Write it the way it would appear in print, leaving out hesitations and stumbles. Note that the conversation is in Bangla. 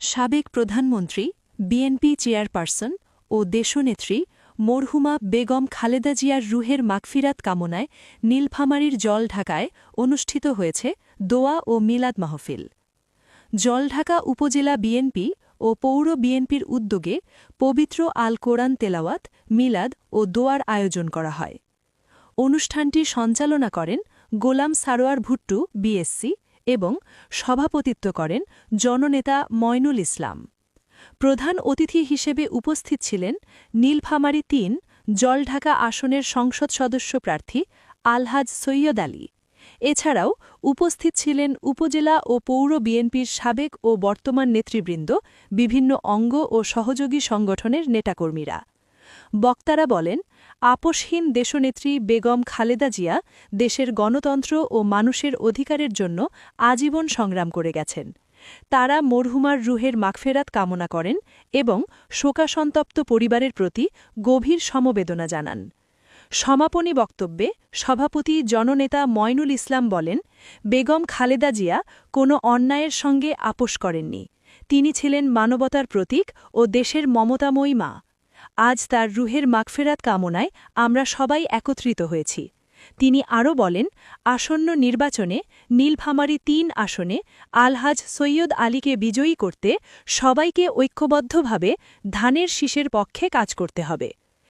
সাবেক প্রধানমন্ত্রী, বিএনপি চেয়ারপারসন ও দেশনেত্রী মরহুমা বেগম খালেদা জিয়ার রুহের মাগফিরাত কামনায় নীলফামারীর জলঢাকায় অনুষ্ঠিত হয়েছে দোয়া ও মিলাদ মাহফিল। জলঢাকা উপজেলা বিএনপি ও পৌর বিএনপির উদ্যোগে পবিত্র আল কোরআন তেলাওয়াত, মিলাদ ও দোয়ার আয়োজন করা হয়। অনুষ্ঠানটি সঞ্চালনা করেন গোলাম সারোয়ার ভুট্টু বিএসসি এবং সভাপতিত্ব করেন জননেতা ময়নুল ইসলাম। প্রধান অতিথি হিসেবে উপস্থিত ছিলেন নীলফামারী ৩ জলঢাকা আসনের সংসদ সদস্য প্রার্থী আলহাজ সৈয়দ আলী। এছাড়াও উপস্থিত ছিলেন উপজেলা ও পৌর বিএনপির সাবেক ও বর্তমান নেতৃবৃন্দ, বিভিন্ন অঙ্গ ও সহযোগী সংগঠনের নেতাকর্মীরা। বক্তারা বলেন, আপোষহীন দেশনেত্রী বেগম খালেদা জিয়া দেশের গণতন্ত্র ও মানুষের অধিকারের জন্য আজীবন সংগ্রাম করে গেছেন। তারা মরহুমার রুহের মাগফেরাত কামনা করেন এবং শোকাসন্তপ্ত পরিবারের প্রতি গভীর সমবেদনা জানান। সমাপনী বক্তব্যে সভাপতি জননেতা ময়নুল ইসলাম বলেন, বেগম খালেদা জিয়া কোনো অন্যায়ের সঙ্গে আপোষ করেননি। তিনি ছিলেন মানবতার প্রতীক ও দেশের মমতাময়ী মা। আজ তার রুহের মাগফেরাত কামনায় আমরা সবাই একত্রিত হয়েছি। তিনি আরও বলেন, আসন্ন নির্বাচনে নীলফামারী ৩ আসনে আলহাজ সৈয়দ আলীকে বিজয়ী করতে সবাইকে ঐক্যবদ্ধভাবে ধানের শীষের পক্ষে কাজ করতে হবে।